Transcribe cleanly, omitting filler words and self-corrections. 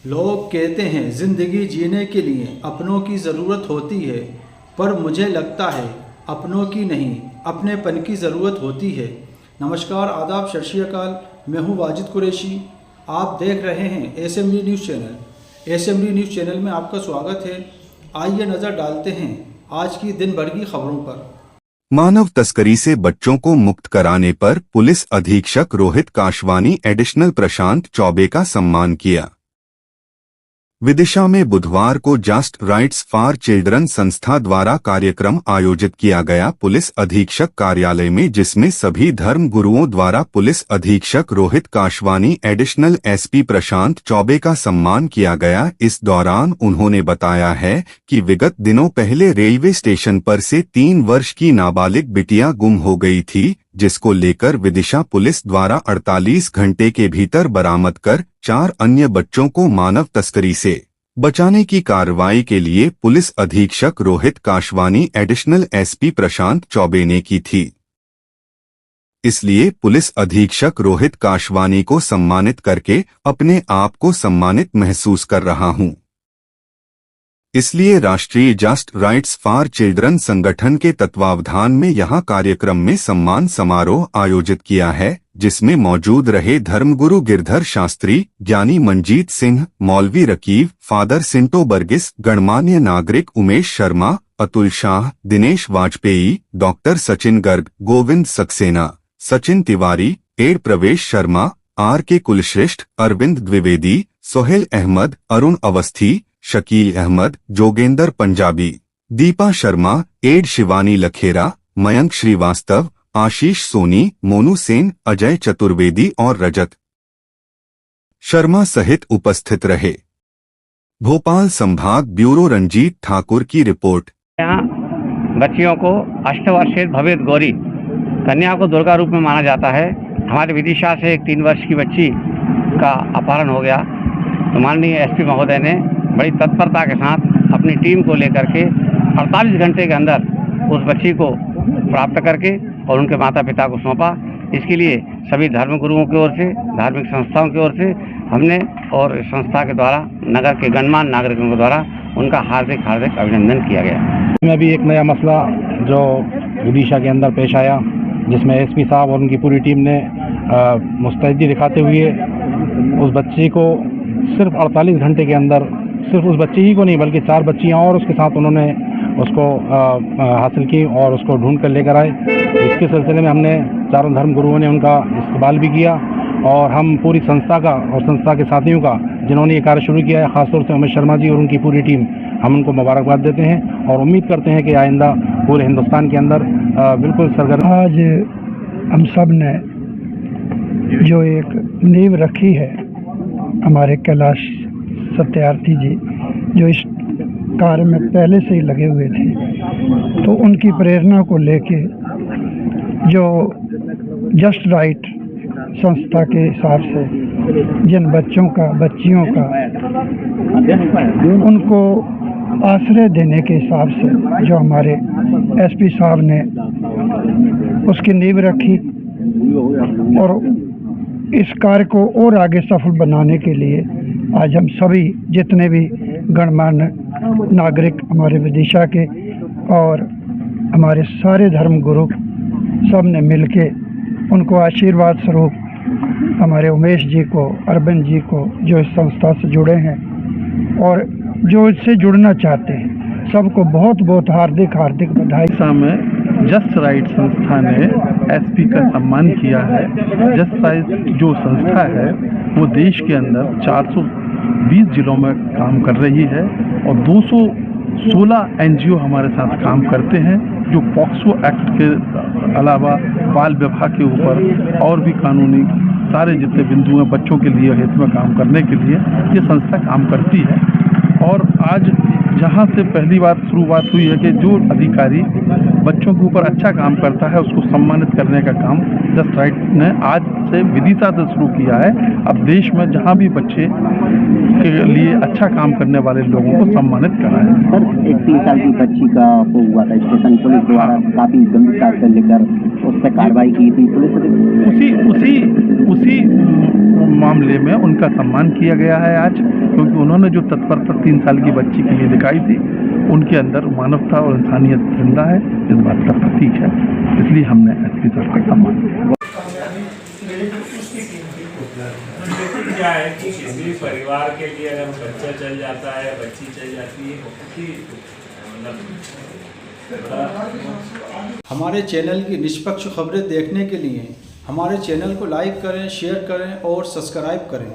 लोग कहते हैं ज़िंदगी जीने के लिए अपनों की ज़रूरत होती है, पर मुझे लगता है अपनों की नहीं, अपनेपन की ज़रूरत होती है। नमस्कार, आदाब, सत श्री अकाल। मैं हूँ वाजिद कुरैशी। आप देख रहे हैं SMD news channel. SMD news channel में आपका स्वागत है। आइए नज़र डालते हैं आज की दिन भर की खबरों पर। मानव तस्करी से बच्चों को मुक्त कराने पर पुलिस अधीक्षक रोहित काशवानी एडिशनल प्रशांत चौबे का सम्मान किया। विदिशा में बुधवार को जस्ट राइट्स फॉर चिल्ड्रन संस्था द्वारा कार्यक्रम आयोजित किया गया पुलिस अधीक्षक कार्यालय में, जिसमें सभी धर्म गुरुओं द्वारा पुलिस अधीक्षक रोहित काशवानी एडिशनल एसपी प्रशांत चौबे का सम्मान किया गया। इस दौरान उन्होंने बताया है कि विगत दिनों पहले रेलवे स्टेशन पर से 3 वर्ष की नाबालिग बिटिया गुम हो गई थी, जिसको लेकर विदिशा पुलिस द्वारा 48 घंटे के भीतर बरामद कर 4 अन्य बच्चों को मानव तस्करी से बचाने की कार्रवाई के लिए पुलिस अधीक्षक रोहित काशवानी एडिशनल एसपी प्रशांत चौबे ने की थी। इसलिए पुलिस अधीक्षक रोहित काशवानी को सम्मानित करके अपने आप को सम्मानित महसूस कर रहा हूं। इसलिए राष्ट्रीय जस्ट राइट्स फॉर चिल्ड्रन संगठन के तत्वावधान में यहां कार्यक्रम में सम्मान समारोह आयोजित किया है, जिसमें मौजूद रहे धर्मगुरु गिरधर शास्त्री, ज्ञानी मंजीत सिंह, मौलवी रकीब, फादर सिंटो बर्गिस, गणमान्य नागरिक उमेश शर्मा, अतुल शाह, दिनेश वाजपेयी, डॉक्टर सचिन गर्ग, गोविंद सक्सेना, सचिन तिवारी, एड प्रवेश शर्मा, आर के कुलश्रेष्ठ, अरविंद द्विवेदी, सोहेल अहमद, अरुण अवस्थी, शकील अहमद, जोगेंद्र पंजाबी, दीपा शर्मा, एड शिवानी लखेरा, मयंक श्रीवास्तव, आशीष सोनी, मोनू सेन, अजय चतुर्वेदी और रजत शर्मा सहित उपस्थित रहे। भोपाल संभाग ब्यूरो रंजीत ठाकुर की रिपोर्ट। यहाँ बच्चियों को अष्टवर्षेद भवेद गौरी कन्या को दुर्गा रूप में माना जाता है। हमारे विदिशा से एक 3 वर्ष की बच्ची का अपहरण हो गया, तो माननीय एसपी महोदय ने बड़ी तत्परता के साथ अपनी टीम को लेकर के 48 घंटे के अंदर उस बच्ची को प्राप्त करके और उनके माता पिता को सौंपा। इसके लिए सभी धर्मगुरुओं की ओर से, धार्मिक संस्थाओं की ओर से हमने और संस्था के द्वारा नगर के गणमान्य नागरिकों के द्वारा उनका हार्दिक अभिनंदन किया गया। में भी एक नया मसला जो विदिशा के अंदर पेश आया, जिसमें एसपी साहब और उनकी पूरी टीम ने मुस्तैदी दिखाते हुए उस बच्ची को सिर्फ 48 घंटे के अंदर, सिर्फ उस बच्ची ही को नहीं बल्कि 4 बच्चियां और उसके साथ उन्होंने उसको हासिल की और उसको ढूंढ कर लेकर आए। इसके सिलसिले में हमने चारों धर्म गुरुओं ने उनका इस्तकबाल भी किया और हम पूरी संस्था का और संस्था के साथियों का, जिन्होंने ये कार्य शुरू किया है, खासतौर से उमेश शर्मा जी और उनकी पूरी टीम, हम उनको मुबारकबाद देते हैं और उम्मीद करते हैं कि आइंदा पूरे हिंदुस्तान के अंदर बिल्कुल सरगर्म। आज हम सब ने जो एक नींव रखी है, हमारे कैलाश सत्यार्थी जी जो इस कार्य में पहले से ही लगे हुए थे, तो उनकी प्रेरणा को लेके जो जस्ट राइट संस्था के हिसाब से जिन बच्चियों का उनको आश्रय देने के हिसाब से जो हमारे एसपी साहब ने उसकी नींव रखी और इस कार्य को और आगे सफल बनाने के लिए आज हम सभी जितने भी गणमान्य नागरिक हमारे विदिशा के और हमारे सारे धर्म गुरु सब ने मिलके उनको आशीर्वाद स्वरूप हमारे उमेश जी को, अरविंद जी को, जो इस संस्था से जुड़े हैं और जो इससे जुड़ना चाहते हैं, सबको बहुत बहुत हार्दिक बधाई। में जस्ट राइट संस्था ने एसपी का सम्मान किया है। जस्ट राइट जो संस्था है वो देश के अंदर 420 जिलों में काम कर रही है और 216 एनजीओ हमारे साथ काम करते हैं, जो पॉक्सो एक्ट के अलावा बाल विवाह के ऊपर और भी कानूनी सारे जितने बिंदु हैं बच्चों के लिए हित में काम करने के लिए ये संस्था काम करती है। और आज जहाँ से पहली बार शुरुआत हुई है कि जो अधिकारी बच्चों के ऊपर अच्छा काम करता है उसको सम्मानित करने का काम जस्ट राइट ने आज से विदिशा से शुरू किया है। अब देश में जहाँ भी बच्चे के लिए अच्छा काम करने वाले लोगों को सम्मानित करा है। सर, एक 3 साल की बच्ची का वो हुआ था, स्टेशन पुलिस द्वारा काफी गंभीरता से लेकर उस पर कार्रवाई की थी पुलिस। उसी मामले में उनका सम्मान किया गया है आज, क्योंकि उन्होंने जो तत्परता 3 साल की बच्ची के लिए दिखाई थी, उनके अंदर मानवता और इंसानियत जिंदा है, इस बात का प्रतीक है। इसलिए हमने एसपी साहब का सम्मान किया। क्या है कि किसी परिवार के लिए अगर बच्चा चल जाता है, बच्ची चल जाती है, बहुत ही हमारे चैनल की निष्पक्ष खबरें देखने के लिए हमारे चैनल को लाइक करें, शेयर करें और सब्सक्राइब करें।